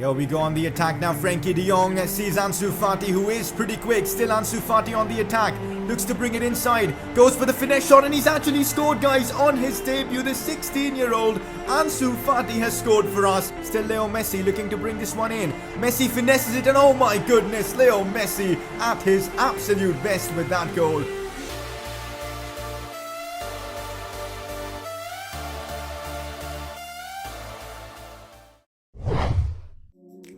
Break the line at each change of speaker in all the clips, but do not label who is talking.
Here we go on the attack now. Frankie de Jong sees Ansu Fati, who is pretty quick. Still Ansu Fati on the attack. Looks to bring it inside. Goes for the finesse shot, and he's actually scored, guys, on his debut. The 16-year-old Ansu Fati has scored for us. Still Leo Messi looking to bring this one in. Messi finesses it, and oh my goodness, Leo Messi at his absolute best with that goal.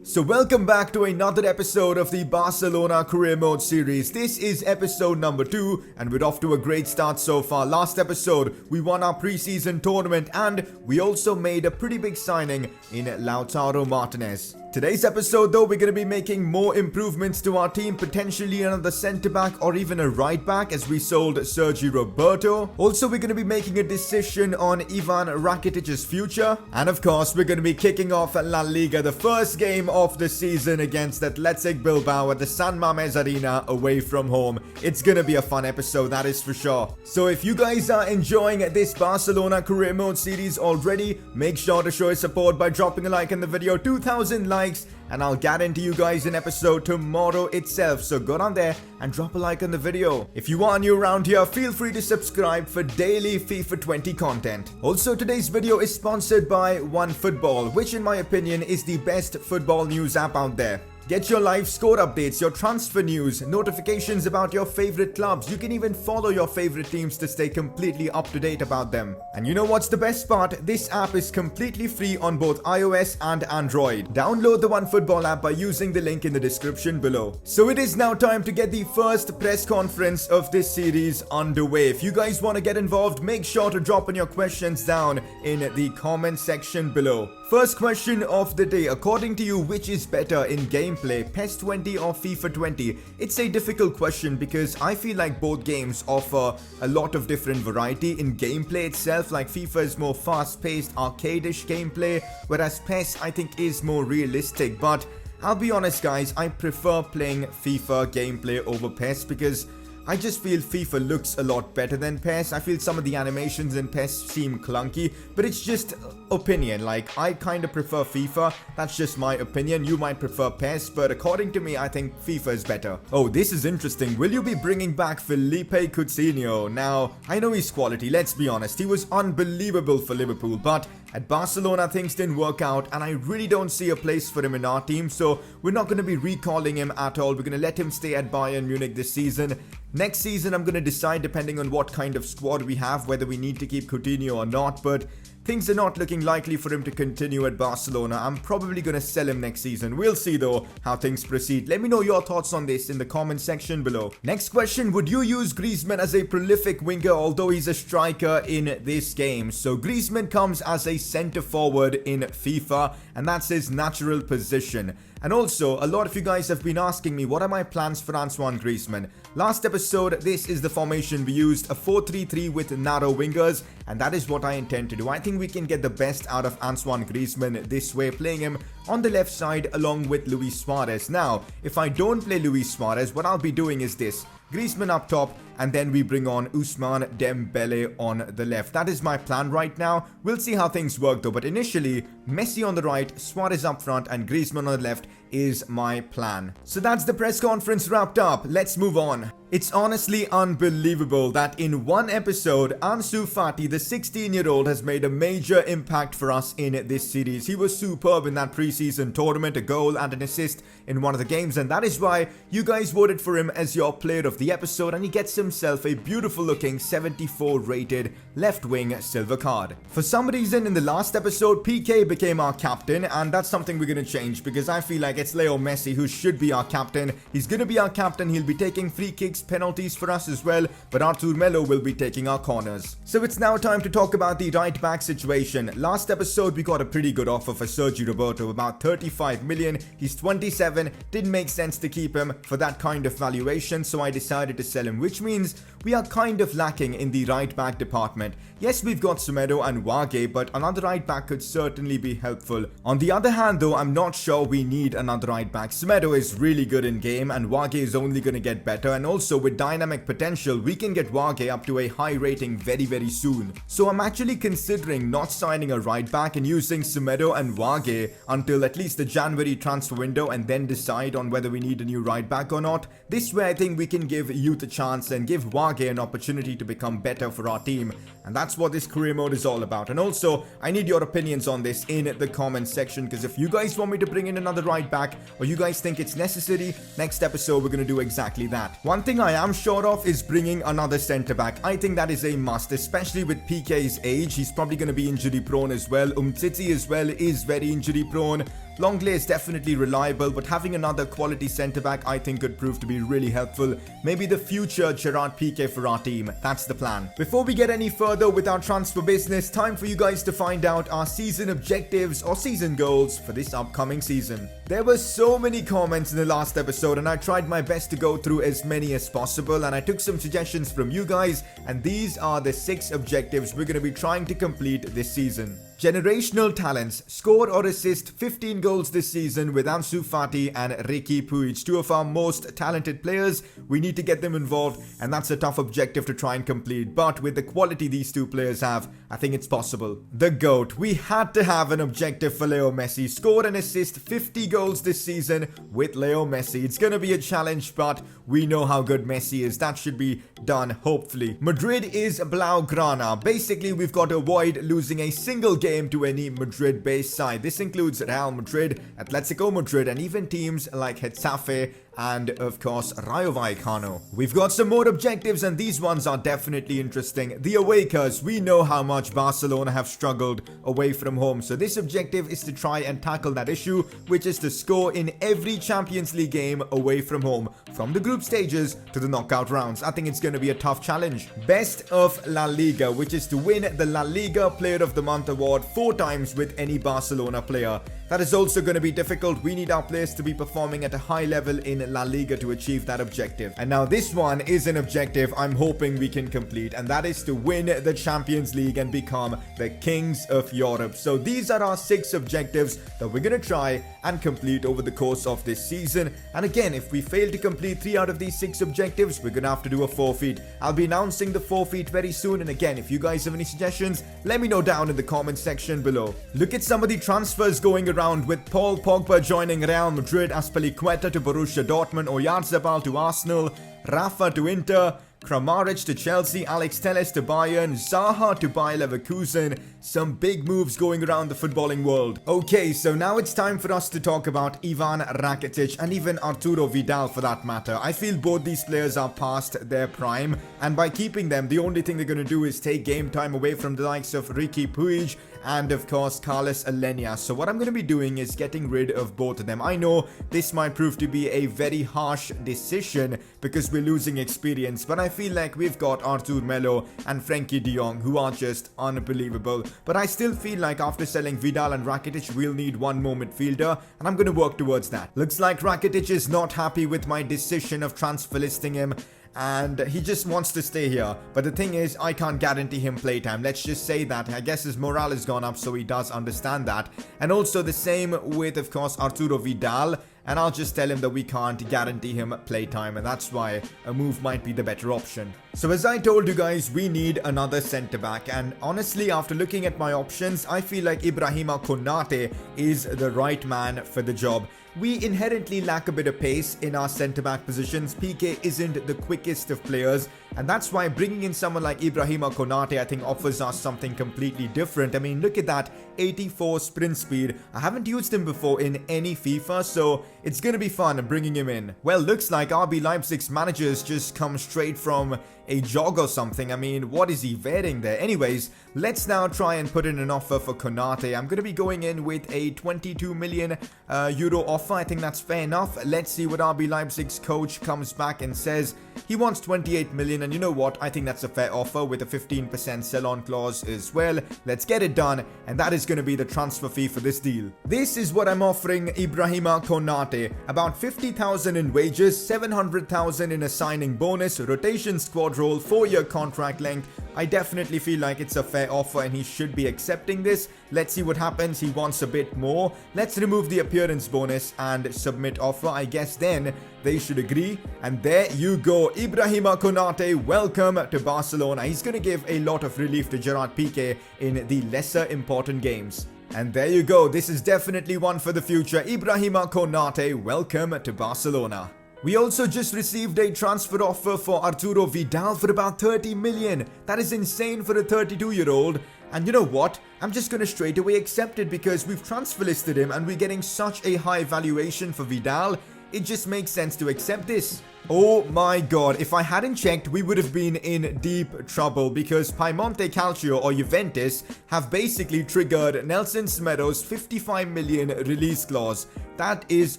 So welcome back to another episode of the Barcelona Career Mode series. This is episode number 2 and we're off to a great start so far. Last episode we won our preseason tournament and we also made a pretty big signing in Lautaro Martinez. Today's episode though, we're going to be making more improvements to our team, potentially another centre back or even a right back as we sold Sergi Roberto. Also, we're going to be making a decision on Ivan Rakitic's future. And of course, we're going to be kicking off La Liga, the first game of the season against Athletic Bilbao at the San Mamés Arena away from home. It's going to be a fun episode, that is for sure. So if you guys are enjoying this Barcelona Career Mode series already, make sure to show your support by dropping a like in the video. 2,000 likes. And I'll guarantee you guys an episode tomorrow itself. So go down there and drop a like on the video. If you are new around here, feel free to subscribe for daily FIFA 20 content. Also, today's video is sponsored by OneFootball, which in my opinion is the best football news app out there. Get your live score updates, your transfer news, notifications about your favorite clubs. You can even follow your favorite teams to stay completely up to date about them. And you know what's the best part? This app is completely free on both iOS and Android. Download the OneFootball app by using the link in the description below. So it is now time to get the first press conference of this series underway. If you guys want to get involved, make sure to drop in your questions down in the comment section below. First question of the day. According to you, which is better in gameplay, PES 20 or FIFA 20? It's a difficult question because I feel like both games offer a lot of different variety in gameplay itself. Like FIFA is more fast-paced, arcade-ish gameplay, whereas PES I think is more realistic. But I'll be honest guys, I prefer playing FIFA gameplay over PES because I just feel FIFA looks a lot better than PES. I feel some of the animations in PES seem clunky, but it's just opinion. Like, I kind of prefer FIFA. That's just my opinion. You might prefer PES, but according to me, I think FIFA is better. Oh, this is interesting. Will you be bringing back Felipe Coutinho? Now, I know he's quality, let's be honest. He was unbelievable for Liverpool, but at Barcelona, things didn't work out, and I really don't see a place for him in our team, so we're not going to be recalling him at all. We're going to let him stay at Bayern Munich this season. Next season, I'm going to decide depending on what kind of squad we have, whether we need to keep Coutinho or not, but things are not looking likely for him to continue at Barcelona. I'm probably going to sell him next season. We'll see though how things proceed. Let me know your thoughts on this in the comment section below. Next question, would you use Griezmann as a prolific winger although he's a striker in this game? So Griezmann comes as a centre forward in FIFA and that's his natural position. And also, a lot of you guys have been asking me, what are my plans for Antoine Griezmann? Last episode, this is the formation we used, a 4-3-3 with narrow wingers, and that is what I intend to do. I think we can get the best out of Antoine Griezmann this way, playing him on the left side along with Luis Suarez. Now, if I don't play Luis Suarez, what I'll be doing is this. Griezmann up top, and then we bring on Ousmane Dembele on the left. That is my plan right now. We'll see how things work though, but initially, Messi on the right, Suarez up front, and Griezmann on the left is my plan. So that's the press conference wrapped up. Let's move on. It's honestly unbelievable that in one episode, Ansu Fati, the 16-year-old, has made a major impact for us in this series. He was superb in that preseason tournament, a goal and an assist in one of the games, and that is why you guys voted for him as your player of the episode, and he gets himself a beautiful looking 74 rated left wing silver card. For some reason in the last episode, PK became our captain, and that's something we're going to change because I feel like it's Leo Messi who should be our captain. He's going to be our captain. He'll be taking free kicks, penalties for us as well, but Artur Melo will be taking our corners. So it's now time to talk about the right back situation. Last episode we got a pretty good offer for Sergi Roberto, about 35 million. He's 27, didn't make sense to keep him for that kind of valuation, so I decided to sell him, which means we are kind of lacking in the right back department. Yes, we've got Semedo and Wage, but another right back could certainly be helpful. On the other hand though, I'm not sure we need another right back. Semedo is really good in game and Wage is only going to get better, and also also with dynamic potential, we can get Wage up to a high rating very soon. So I'm actually considering not signing a right back and using Semedo and Wage until at least the January transfer window and then decide on whether we need a new right back or not. This way I think we can give youth a chance and give Wage an opportunity to become better for our team. And that's what this career mode is all about. And also, I need your opinions on this in the comment section, because if you guys want me to bring in another right back or you guys think it's necessary, next episode we're going to do exactly that. One thing I am sure of is bringing another centre back. I think that is a must, especially with PK's age. He's probably going to be injury prone as well. Umtiti as well is very injury prone. Longley is definitely reliable, but having another quality centre-back I think could prove to be really helpful. Maybe the future Gerard Piqué for our team. That's the plan. Before we get any further with our transfer business, time for you guys to find out our season objectives or season goals for this upcoming season. There were so many comments in the last episode and I tried my best to go through as many as possible, and I took some suggestions from you guys, and these are the 6 objectives we're going to be trying to complete this season. Generational talents. Score or assist 15 goals this season with Ansu Fati and Riqui Puig, 2 of our most talented players. We need to get them involved, and that's a tough objective to try and complete, but with the quality these 2 players have, I think it's possible. The GOAT. We had to have an objective for Leo Messi. Score and assist 50 goals this season with Leo Messi. It's gonna be a challenge, but we know how good Messi is. That should be done, hopefully. Madrid is Blaugrana. Basically, we've got to avoid losing a single game to any Madrid-based side. This includes Real Madrid, Atletico Madrid, and even teams like Getafe and of course Rayo Vallecano. We've got some more objectives, and these ones are definitely interesting. The awakers. We know how much Barcelona have struggled away from home, so this objective is to try and tackle that issue, which is to score in every Champions League game away from home, from the group stages to the knockout rounds. I think it's going to be a tough challenge. Best of La Liga, which is to win the La Liga Player of the Month award 4 times with any Barcelona player. That is also going to be difficult. We need our players to be performing at a high level in La Liga to achieve that objective. And now this one is an objective I'm hoping we can complete, and that is to win the Champions League and become the kings of Europe. So these are our 6 objectives that we're going to try and complete over the course of this season. And again, if we fail to complete 3 out of these 6 objectives, we're going to have to do a forfeit. I'll be announcing the forfeit very soon, and again, if you guys have any suggestions, let me know down in the comment section below. Look at some of the transfers going around, with Paul Pogba joining Real Madrid, Azpilicueta to Borussia Dortmund, Oyarzabal to Arsenal, Rafa to Inter, Kramaric to Chelsea, Alex Telles to Bayern, Zaha to Bayer Leverkusen. Some big moves going around the footballing world. Okay, so now it's time for us to talk about Ivan Rakitic and even Arturo Vidal for that matter. I feel both these players are past their prime, and by keeping them, the only thing they're going to do is take game time away from the likes of Riqui Puig and of course Carlos Alenia. So what I'm going to be doing is getting rid of both of them. I know this might prove to be a very harsh decision because we're losing experience, but I feel like we've got Artur Melo and Frenkie de Jong, who are just unbelievable. But I still feel like after selling Vidal and Rakitic, we'll need one more midfielder, and I'm going to work towards that. Looks like Rakitic is not happy with my decision of transfer listing him, and he just wants to stay here. But the thing is, I can't guarantee him playtime. Let's just say that. I guess his morale has gone up, so he does understand that. And also the same with, of course, Arturo Vidal. And I'll just tell him that we can't guarantee him playtime, and that's why a move might be the better option. So as I told you guys, we need another centre-back, and honestly, after looking at my options, I feel like Ibrahima Konate is the right man for the job. We inherently lack a bit of pace in our centre-back positions. PK isn't the quickest of players, and that's why bringing in someone like Ibrahima Konate, I think, offers us something completely different. I mean, look at that, 84 sprint speed. I haven't used him before in any FIFA, so it's gonna be fun bringing him in. Well, looks like RB Leipzig's managers just come straight from a jog or something. I mean, what is he wearing there? Anyways, let's now try and put in an offer for Konate. I'm going to be going in with a 22 million euro offer. I think that's fair enough. Let's see what RB Leipzig's coach comes back and says. He wants 28 million, and you know what? I think that's a fair offer with a 15% sell-on clause as well. Let's get it done, and that is going to be the transfer fee for this deal. This is what I'm offering Ibrahima Konate. About 50,000 in wages, 700,000 in a signing bonus, rotation squad role, 4-year contract length. I definitely feel like it's a fair offer and he should be accepting this. Let's see what happens. He wants a bit more. Let's remove the appearance bonus and submit offer. I guess then they should agree. And there you go. Ibrahima Konate, welcome to Barcelona. He's going to give a lot of relief to Gerard Piqué in the lesser important games. And there you go. This is definitely one for the future. Ibrahima Konate, welcome to Barcelona. We also just received a transfer offer for Arturo Vidal for about 30 million. That is insane for a 32-year-old. And you know what? I'm just going to straight away accept it because we've transfer listed him and we're getting such a high valuation for Vidal. It just makes sense to accept this. Oh my god, if I hadn't checked, we would have been in deep trouble because Piemonte Calcio or Juventus have basically triggered Nelson Semedo's 55 million release clause. That is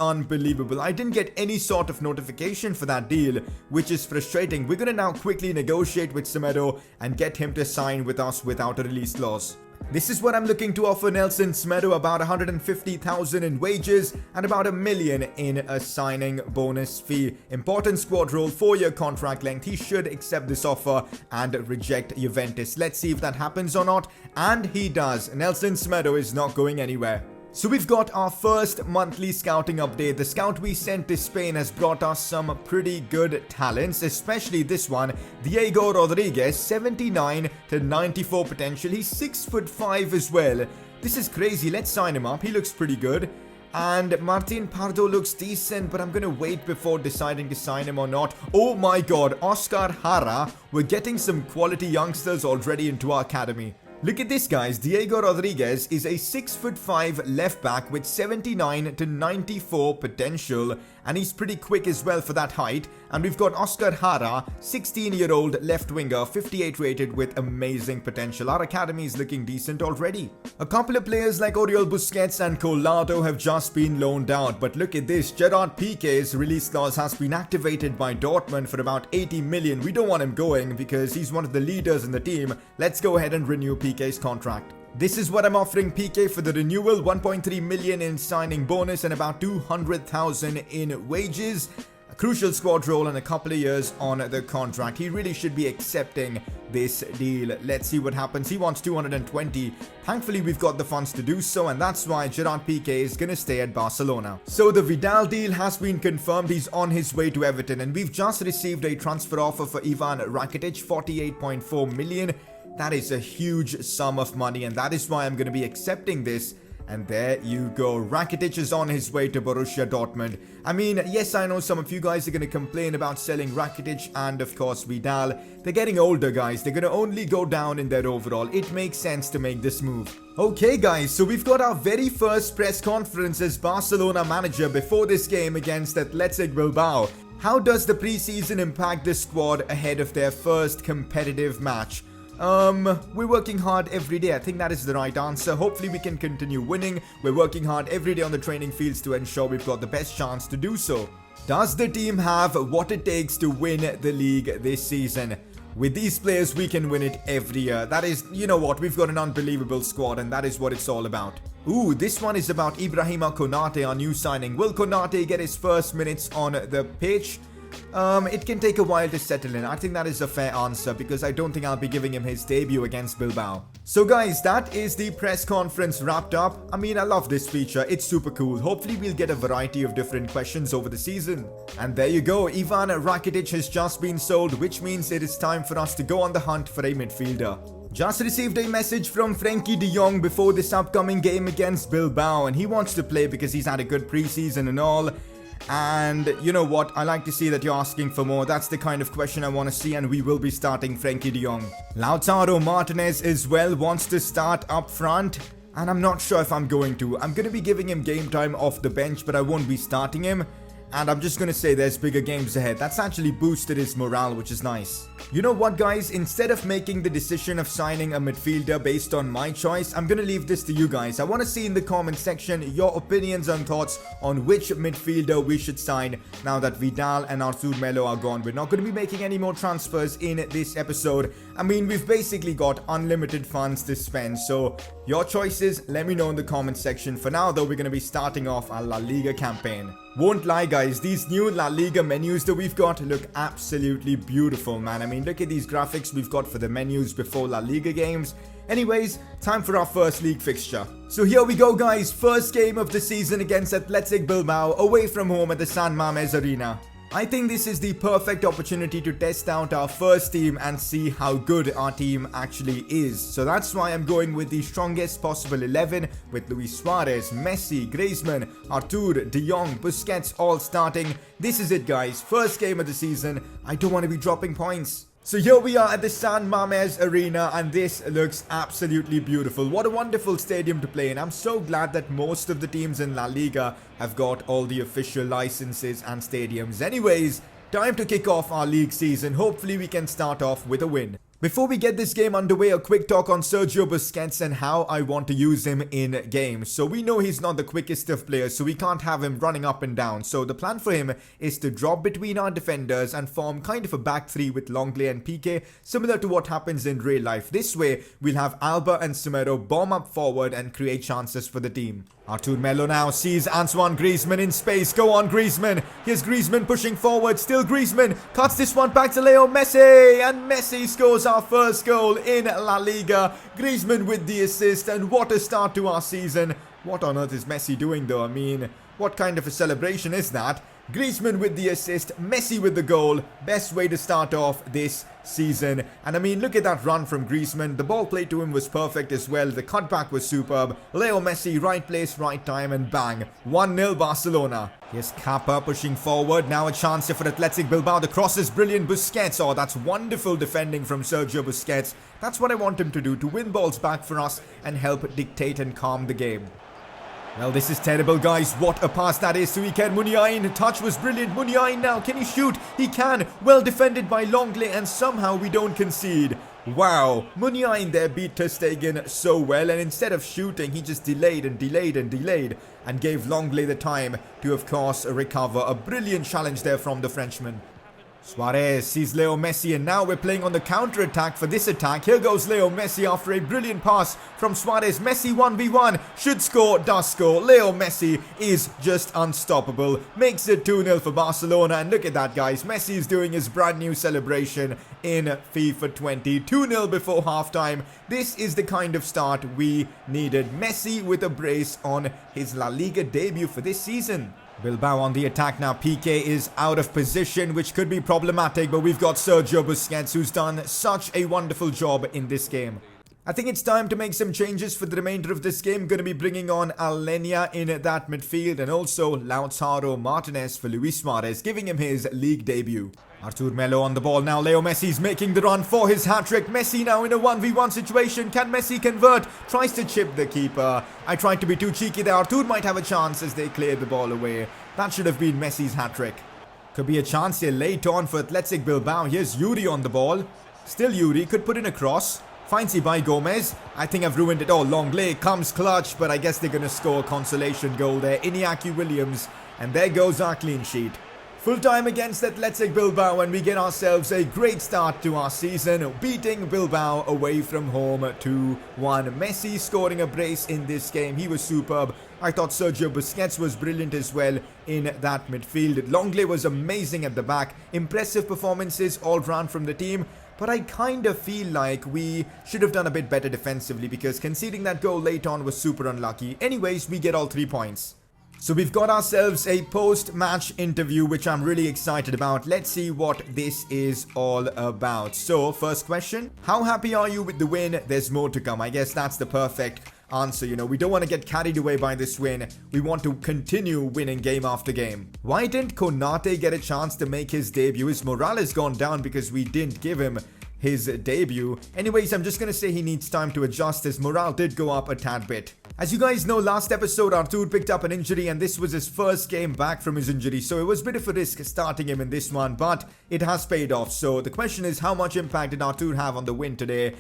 unbelievable. I didn't get any sort of notification for that deal, which is frustrating. We're going to now quickly negotiate with Semedo and get him to sign with us without a release clause. This is what I'm looking to offer Nelson Semedo, about 150,000 in wages and about $1 million in a signing bonus fee. Important squad role, 4-year contract length. He should accept this offer and reject Juventus. Let's see if that happens or not. And he does. Nelson Semedo is not going anywhere. So we've got our first monthly scouting update. The scout we sent to Spain has brought us some pretty good talents, especially this one, Diego Rodriguez, 79 to 94 potential. He's 6'5" as well. This is crazy. Let's sign him up. He looks pretty good. And Martin Pardo looks decent, but I'm going to wait before deciding to sign him or not. Oh my god, Oscar Jara. We're getting some quality youngsters already into our academy. Look at this, guys. Diego Rodriguez is a 6'5" left back with 79 to 94 potential, and he's pretty quick as well for that height. And we've got Oscar Jara, 16-year-old left winger, 58 rated with amazing potential. Our academy is looking decent already. A couple of players like Oriol Busquets and Collado have just been loaned out, but look at this. Gerard Piqué's release clause has been activated by Dortmund for about 80 million. We don't want him going because he's one of the leaders in the team. Let's go ahead and renew Piqué's contract. This is what I'm offering Piqué for the renewal, 1.3 million in signing bonus and about 200,000 in wages. A crucial squad role and a couple of years on the contract. He really should be accepting this deal. Let's see what happens. He wants 220. Thankfully, we've got the funds to do so, and that's why Gerard Piqué is going to stay at Barcelona. So the Vidal deal has been confirmed. He's on his way to Everton, and we've just received a transfer offer for Ivan Rakitic, 48.4 million. That is a huge sum of money, and that is why I'm going to be accepting this. And there you go. Rakitic is on his way to Borussia Dortmund. I mean, yes, I know some of you guys are going to complain about selling Rakitic and, of course, Vidal. They're getting older, guys. They're going to only go down in their overall. It makes sense to make this move. Okay, guys, so we've got our very first press conference as Barcelona manager before this game against Athletic Bilbao. How does the preseason impact the squad ahead of their first competitive match? We're working hard every day. I think that is the right answer. Hopefully we can continue winning. We're working hard every day on the training fields to ensure we've got the best chance to do so. Does the team have what it takes to win the league this season? With these players, we can win it every year. That is, you know what, we've got an unbelievable squad and that is what it's all about. Ooh, this one is about Ibrahima Konate, our new signing. Will Konate get his first minutes on the pitch? It can take a while to settle in. I think that is a fair answer because I don't think I'll be giving him his debut against Bilbao. So guys, that is the press conference wrapped up. I mean, I love this feature. It's super cool. Hopefully we'll get a variety of different questions over the season. And there you go. Ivan Rakitic has just been sold, which means it is time for us to go on the hunt for a midfielder. Just received a message from Frenkie de Jong before this upcoming game against Bilbao, and he wants to play because he's had a good preseason and all. And you know what, I like to see that you're asking for more. That's the kind of question I want to see, and we will be starting Frenkie de Jong. Lautaro Martinez as well wants to start up front, and I'm not sure if I'm going to. I'm going to be giving him game time off the bench, but I won't be starting him. And I'm just going to say there's bigger games ahead. That's actually boosted his morale, which is nice. You know what, guys? Instead of making the decision of signing a midfielder based on my choice, I'm going to leave this to you guys. I want to see in the comment section your opinions and thoughts on which midfielder we should sign now that Vidal and Artur Melo are gone. We're not going to be making any more transfers in this episode. I mean, we've basically got unlimited funds to spend. So Your choices, let me know in the comment section. For now though, we're going to be starting off our La Liga campaign. Won't lie guys, these new La Liga menus that we've got look absolutely beautiful, man. I mean, look at these graphics we've got for the menus before La Liga games. Anyways, time for our first league fixture. So here we go guys, first game of the season against Athletic Bilbao, away from home at the San Mamés Arena. I think this is the perfect opportunity to test out our first team and see how good our team actually is. So that's why I'm going with the strongest possible 11 with Luis Suarez, Messi, Griezmann, Artur, De Jong, Busquets all starting. This is it guys, first game of the season. I don't want to be dropping points. So here we are at the San Mamés Arena and this looks absolutely beautiful. What a wonderful stadium to play in. I'm so glad that most of the teams in La Liga have got all the official licenses and stadiums. Anyways, time to kick off our league season. Hopefully we can start off with a win. Before we get this game underway, a quick talk on Sergio Busquets and how I want to use him in games. So we know he's not the quickest of players, so we can't have him running up and down. So the plan for him is to drop between our defenders and form kind of a back three with Longley and Piqué, similar to what happens in real life. This way, we'll have Alba and Semedo bomb up forward and create chances for the team. Artur Melo now sees Antoine Griezmann in space. Go on Griezmann. Here's Griezmann pushing forward. Still Griezmann. Cuts this one back to Leo Messi. And Messi scores our first goal in La Liga. Griezmann with the assist. And what a start to our season. What on earth is Messi doing though? I mean, what kind of a celebration is that? Griezmann with the assist, Messi with the goal. Best way to start off this season. And I mean, look at that run from Griezmann. The ball played to him was perfect as well. The cutback was superb. Leo Messi, right place, right time, and bang. 1-0 Barcelona. Here's Kappa pushing forward. Now a chance here for Athletic Bilbao. The cross is brilliant. Busquets. Oh, that's wonderful defending from Sergio Busquets. That's what I want him to do, to win balls back for us and help dictate and calm the game. Well, this is terrible, guys. What a pass that is to Iker Muniain. Touch was brilliant. Muniain now. Can he shoot? He can. Well defended by Longley, and somehow we don't concede. Wow. Muniain there beat ter Stegen so well, and instead of shooting, he just delayed and delayed and delayed and gave Longley the time to, of course, recover. A brilliant challenge there from the Frenchman. Suarez sees Leo Messi, and now we're playing on the counter-attack for this attack. Here goes Leo Messi after a brilliant pass from Suarez. Messi 1v1, should score, does score. Leo Messi is just unstoppable. Makes it 2-0 for Barcelona, and look at that guys. Messi is doing his brand new celebration in FIFA 20. 2-0 before halftime. This is the kind of start we needed. Messi with a brace on his La Liga debut for this season. Bilbao on the attack now. Piqué is out of position, which could be problematic, but we've got Sergio Busquets, who's done such a wonderful job in this game. I think it's time to make some changes for the remainder of this game. Going to be bringing on Alenia in that midfield, and also Lautaro Martinez for Luis Suarez, giving him his league debut. Artur Melo on the ball now. Leo Messi's making the run for his hat-trick. Messi now in a 1v1 situation. Can Messi convert? Tries to chip the keeper. I tried to be too cheeky there. Artur might have a chance as they cleared the ball away. That should have been Messi's hat-trick. Could be a chance here late on for Athletic Bilbao. Here's Yuri on the ball. Still Yuri. Could put in a cross. Finds Ibai Gomez. I think I've ruined it. Oh, Longley comes clutch, but I guess they're going to score a consolation goal there. Iñaki Williams. And there goes our clean sheet. Full time against Athletic Bilbao, and we get ourselves a great start to our season, beating Bilbao away from home 2-1. Messi scoring a brace in this game. He was superb. I thought Sergio Busquets was brilliant as well in that midfield. Longley was amazing at the back. Impressive performances all round from the team. But I kind of feel like we should have done a bit better defensively, because conceding that goal late on was super unlucky. Anyways, we get all 3 points. So we've got ourselves a post-match interview, which I'm really excited about. Let's see what this is all about. So, first question. How happy are you with the win? There's more to come. I guess that's the perfect answer. You know, we don't want to get carried away by this win. We want to continue winning game after game. Why didn't Konate get a chance to make his debut? His morale has gone down because we didn't give him his debut. Anyways, I'm just going to say he needs time to adjust. His morale did go up a tad bit. As you guys know, last episode Artur picked up an injury, and this was his first game back from his injury, so it was a bit of a risk starting him in this one, but it has paid off. So the question is, how much impact did Artur have on the win today?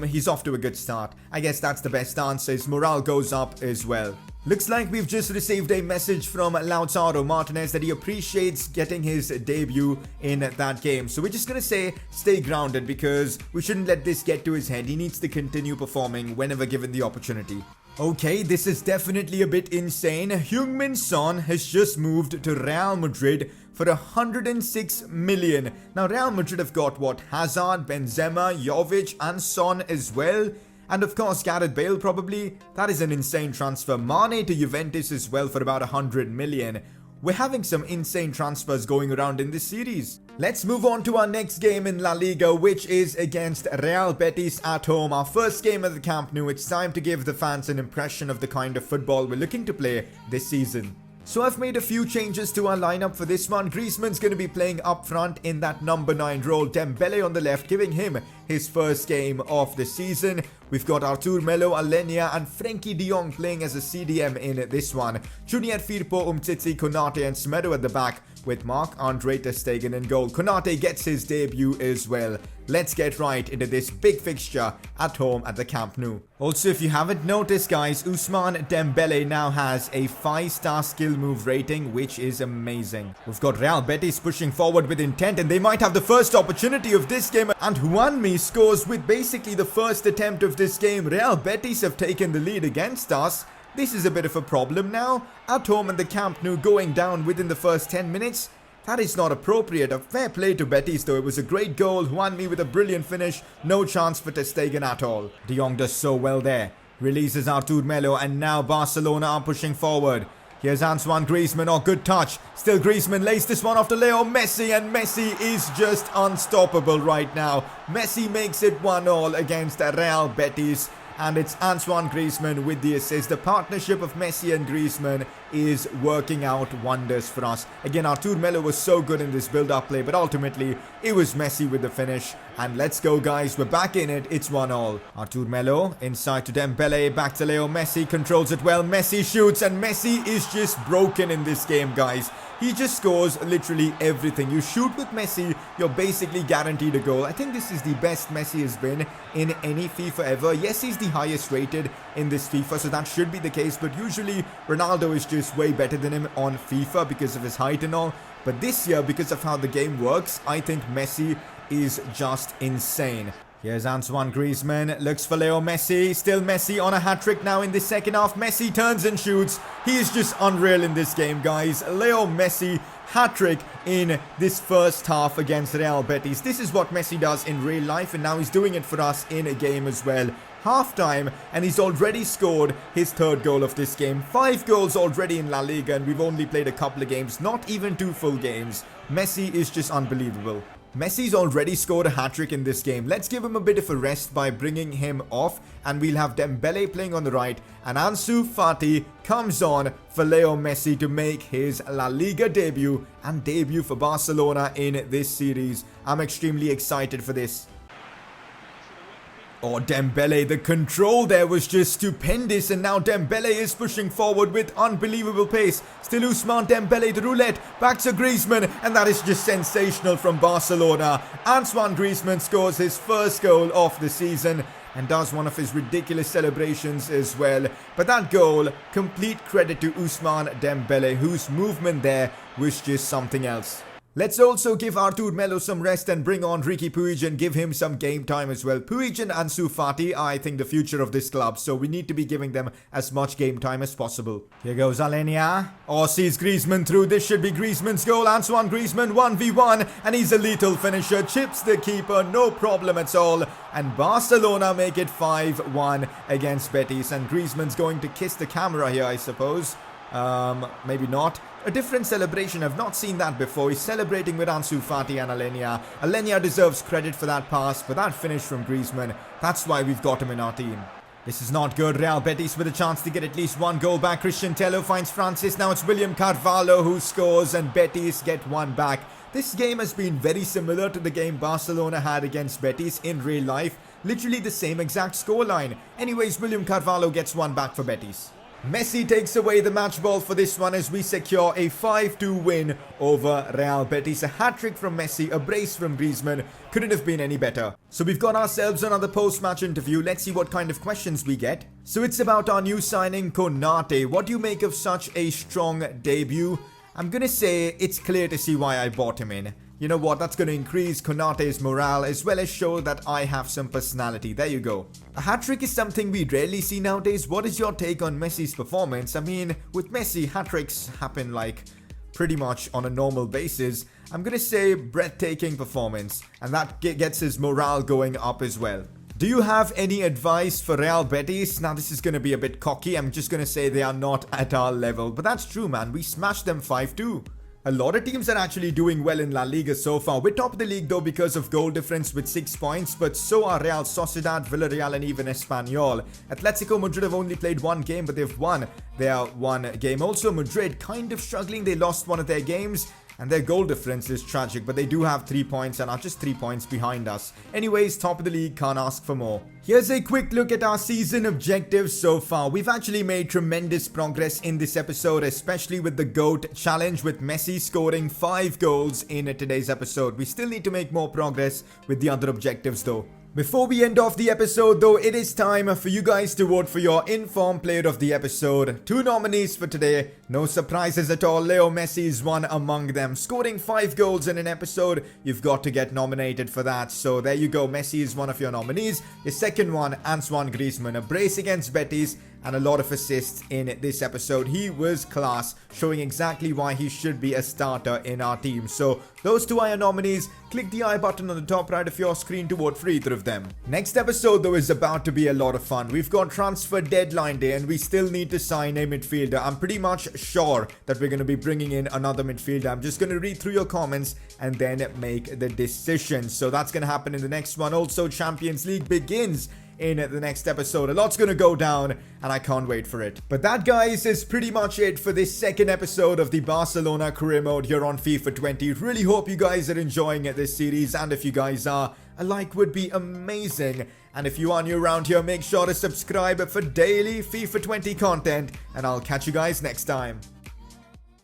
He's off to a good start. I guess that's the best answer. His morale goes up as well. Looks like we've just received a message from Lautaro Martinez that he appreciates getting his debut in that game. So we're just going to say stay grounded because we shouldn't let this get to his head. He needs to continue performing whenever given the opportunity. Okay, this is definitely a bit insane. Heung-min Son has just moved to Real Madrid for 106 million. Now Real Madrid have got what? Hazard, Benzema, Jovic and Son as well. And of course Gareth Bale probably. That is an insane transfer. Mane to Juventus as well for about 100 million. We're having some insane transfers going around in this series. Let's move on to our next game in La Liga, which is against Real Betis at home. Our first game at the Camp Nou. It's time to give the fans an impression of the kind of football we're looking to play this season. So I've made a few changes to our lineup for this one. Griezmann's going to be playing up front in that number 9 role. Dembele on the left, giving him his first game of the season. We've got Artur Melo, Alenia and Frenkie de Jong playing as a CDM in this one. Junior Firpo, Umtiti, Konate and Semedo at the back with Marc-Andre ter Stegen in goal. Konate gets his debut as well. Let's get right into this big fixture at home at the Camp Nou. Also, if you haven't noticed guys, Ousmane Dembele now has a 5-star skill move rating, which is amazing. We've got Real Betis pushing forward with intent and they might have the first opportunity of this game, and Juanmi scores with basically the first attempt of this game. Real Betis have taken the lead against us. This is a bit of a problem now. At home in the Camp Nou, going down within the first 10 minutes. That is not appropriate. A fair play to Betis though. It was a great goal. Juanmi with a brilliant finish. No chance for ter Stegen at all. De Jong does so well there. Releases Artur Melo and now Barcelona are pushing forward. Here's Antoine Griezmann. Oh, good touch. Still Griezmann lays this one off to Leo Messi, and Messi is just unstoppable right now. Messi makes it 1-1 against Real Betis. And it's Antoine Griezmann with the assist. The partnership of Messi and Griezmann is working out wonders for us. Again, Artur Melo was so good in this build-up play, but ultimately it was Messi with the finish. And let's go guys, we're back in it. It's 1-1. Artur Melo inside to Dembele, back to Leo Messi, controls it well. Messi shoots and Messi is just broken in this game guys. He just scores literally everything. You shoot with Messi, you're basically guaranteed a goal. I think this is the best Messi has been in any FIFA ever. Yes, he's the highest rated in this FIFA, so that should be the case. But usually, Ronaldo is just way better than him on FIFA because of his height and all. But this year, because of how the game works, I think Messi is just insane. Here's Antoine Griezmann, looks for Leo Messi, still Messi on a hat-trick now in the second half. Messi turns and shoots. He is just unreal in this game, guys. Leo Messi, hat-trick in this first half against Real Betis. This is what Messi does in real life, and now he's doing it for us in a game as well. Half-time, and he's already scored his 3rd goal of this game. 5 goals already in La Liga, and we've only played a couple of games, not even 2 full games. Messi is just unbelievable. Messi's already scored a hat-trick in this game. Let's give him a bit of a rest by bringing him off, and we'll have Dembele playing on the right, and Ansu Fati comes on for Leo Messi to make his La Liga debut and debut for Barcelona in this series. I'm extremely excited for this. Oh, Dembele, the control there was just stupendous, and now Dembele is pushing forward with unbelievable pace. Still Ousmane Dembele, the roulette, back to Griezmann, and that is just sensational from Barcelona. Antoine Griezmann scores his first goal of the season and does one of his ridiculous celebrations as well. But that goal, complete credit to Ousmane Dembele, whose movement there was just something else. Let's also give Artur Melo some rest and bring on Riqui Puig and give him some game time as well. Puig and Ansu Fati are, I think, the future of this club, so we need to be giving them as much game time as possible. Here goes Alenia. Oh, sees Griezmann through. This should be Griezmann's goal. Antoine Griezmann 1v1, and he's a lethal finisher. Chips the keeper, no problem at all. And Barcelona make it 5-1 against Betis. And Griezmann's going to kiss the camera here, I suppose. Maybe not. A different celebration. I've not seen that before. He's celebrating with Ansu Fati and Alenia. Alenia deserves credit for that pass, for that finish from Griezmann. That's why we've got him in our team. This is not good. Real Betis with a chance to get at least 1 goal back. Christian Tello finds Francis. Now it's William Carvalho who scores, and Betis get 1 back. This game has been very similar to the game Barcelona had against Betis in real life. Literally the same exact scoreline. Anyways, William Carvalho gets 1 back for Betis. Messi takes away the match ball for this one as we secure a 5-2 win over Real Betis. A hat-trick from Messi, a brace from Griezmann. Couldn't have been any better. So we've got ourselves another post-match interview. Let's see what kind of questions we get. So it's about our new signing, Konate. What do you make of such a strong debut? I'm gonna say it's clear to see why I bought him in. You know what, that's going to increase Konate's morale as well as show that I have some personality. There you go. A hat-trick is something we rarely see nowadays. What is your take on Messi's performance? I mean, with Messi, hat-tricks happen like pretty much on a normal basis. I'm going to say breathtaking performance, and that gets his morale going up as well. Do you have any advice for Real Betis? Now this is going to be a bit cocky. I'm just going to say they are not at our level. But that's true, man. We smashed them 5-2. A lot of teams are actually doing well in La Liga so far. We're top of the league though because of goal difference with 6 points, but so are Real Sociedad, Villarreal and even Espanyol. Atletico Madrid have only played one game, but they've won their one game. Also Madrid kind of struggling. They lost one of their games and their goal difference is tragic, but they do have 3 points and are just 3 points behind us. Anyways, top of the league, can't ask for more. Here's a quick look at our season objectives so far. We've actually made tremendous progress in this episode, especially with the GOAT challenge with Messi scoring 5 goals in today's episode. We still need to make more progress with the other objectives though. Before we end off the episode though, it is time for you guys to vote for your informed player of the episode. 2 nominees for today. No surprises at all. Leo Messi is one among them. Scoring 5 goals in an episode, you've got to get nominated for that. So there you go. Messi is one of your nominees. Your second one, Antoine Griezmann. A brace against Betis and a lot of assists in this episode. He was class, showing exactly why he should be a starter in our team. So those 2 are your nominees. Click the I button on the top right of your screen to vote for either of them. Next episode though is about to be a lot of fun. We've got transfer deadline day and we still need to sign a midfielder. I'm pretty much sure that we're going to be bringing in another midfielder. I'm just going to read through your comments and then make the decision. So that's going to happen in the next one. Also, Champions League begins in the next episode. A lot's gonna go down and I can't wait for it. But that, guys, is pretty much it for this second episode of the Barcelona career mode here on FIFA 20. Really hope you guys are enjoying this series, and if you guys are, a like would be amazing. And if you are new around here, make sure to subscribe for daily FIFA 20 content, and I'll catch you guys next time.